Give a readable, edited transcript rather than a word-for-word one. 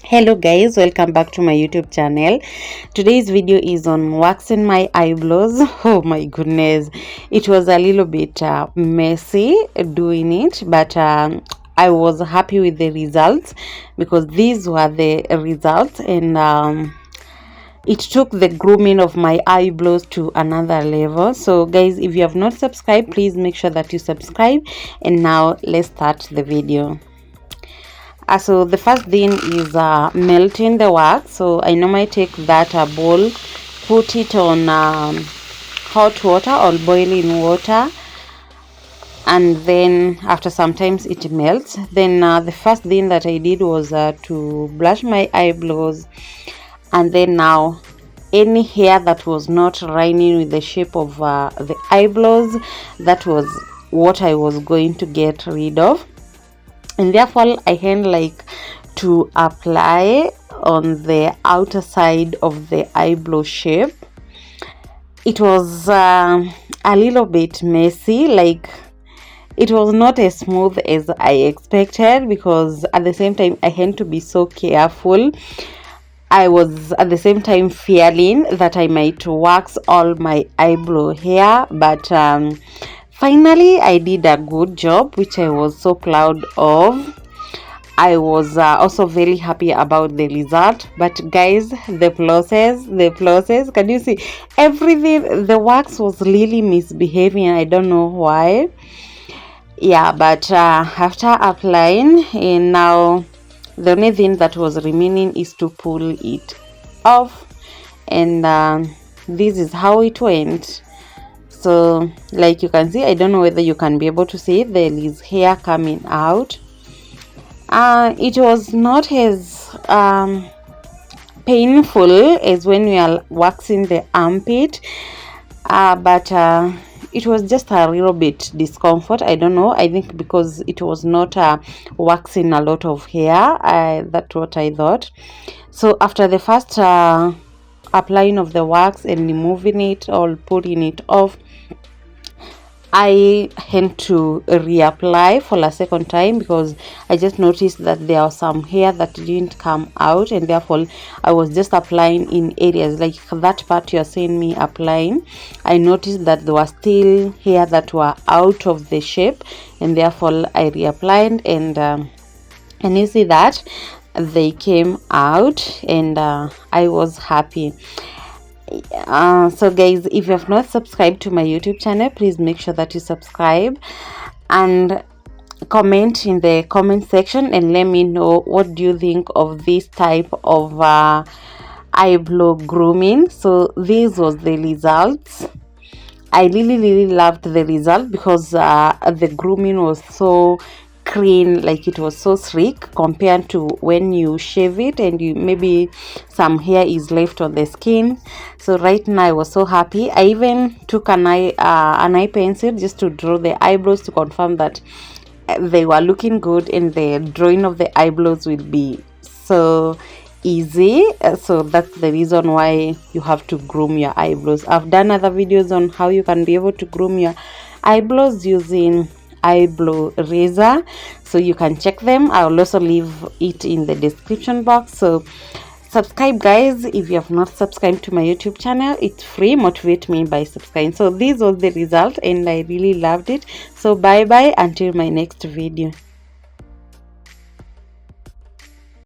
Hello guys, welcome back to my YouTube channel. Today's video is on waxing my eyebrows. Oh my goodness, it was a little bit messy doing it, but I was happy with the results because these were the results, and it took the grooming of my eyebrows to another level. So guys, if you have not subscribed, please make sure that you subscribe. And now let's start the video. So the first thing is melting the wax. So I normally take that bowl, put it on hot water or boiling water, and then after sometimes it melts. Then the first thing that I did was to brush my eyebrows, and then now any hair that was not lining with the shape of the eyebrows, that was what I was going to get rid of. And therefore I like to apply on the outer side of the eyebrow shape. It was a little bit messy, like it was not as smooth as I expected, because at the same time I had to be so careful. I was at the same time fearing that I might wax all my eyebrow hair, but finally I did a good job, which I was so proud of. I was also very happy about the result. But guys, the process, can you see everything? The wax was really misbehaving. I don't know why. Yeah, but after applying, and now the only thing that was remaining is to pull it off, and this is how it went. So like you can see, I don't know whether you can be able to see, there is hair coming out. It was not as painful as when we are waxing the armpit, but it was just a little bit discomfort. I don't know, I think because it was not waxing a lot of hair. That's what I thought. So after the first applying of the wax and removing it or putting it off, I had to reapply for a second time because I just noticed that there was some hair that didn't come out, and therefore I was just applying in areas like that part you're seeing me applying. I noticed that there was still hair that were out of the shape, and therefore I reapplied, and you see that they came out, and I was happy. So guys, if you have not subscribed to my YouTube channel, please make sure that you subscribe and comment in the comment section and let me know what do you think of this type of eyebrow grooming. So this was the results. I really loved the result because the grooming was so clean, like it was so sleek compared to when you shave it and you maybe some hair is left on the skin. So right now I was so happy. I even took an eye pencil just to draw the eyebrows to confirm that they were looking good, and the drawing of the eyebrows will be so easy. So that's the reason why you have to groom your eyebrows. I've done other videos on how you can be able to groom your eyebrows using eyebrow razor, so you can check them. I'll also leave it in the description box. So subscribe guys, if you have not subscribed to my YouTube channel, it's free. Motivate me by subscribing. So this was the result and I really loved it. So bye bye until my next video.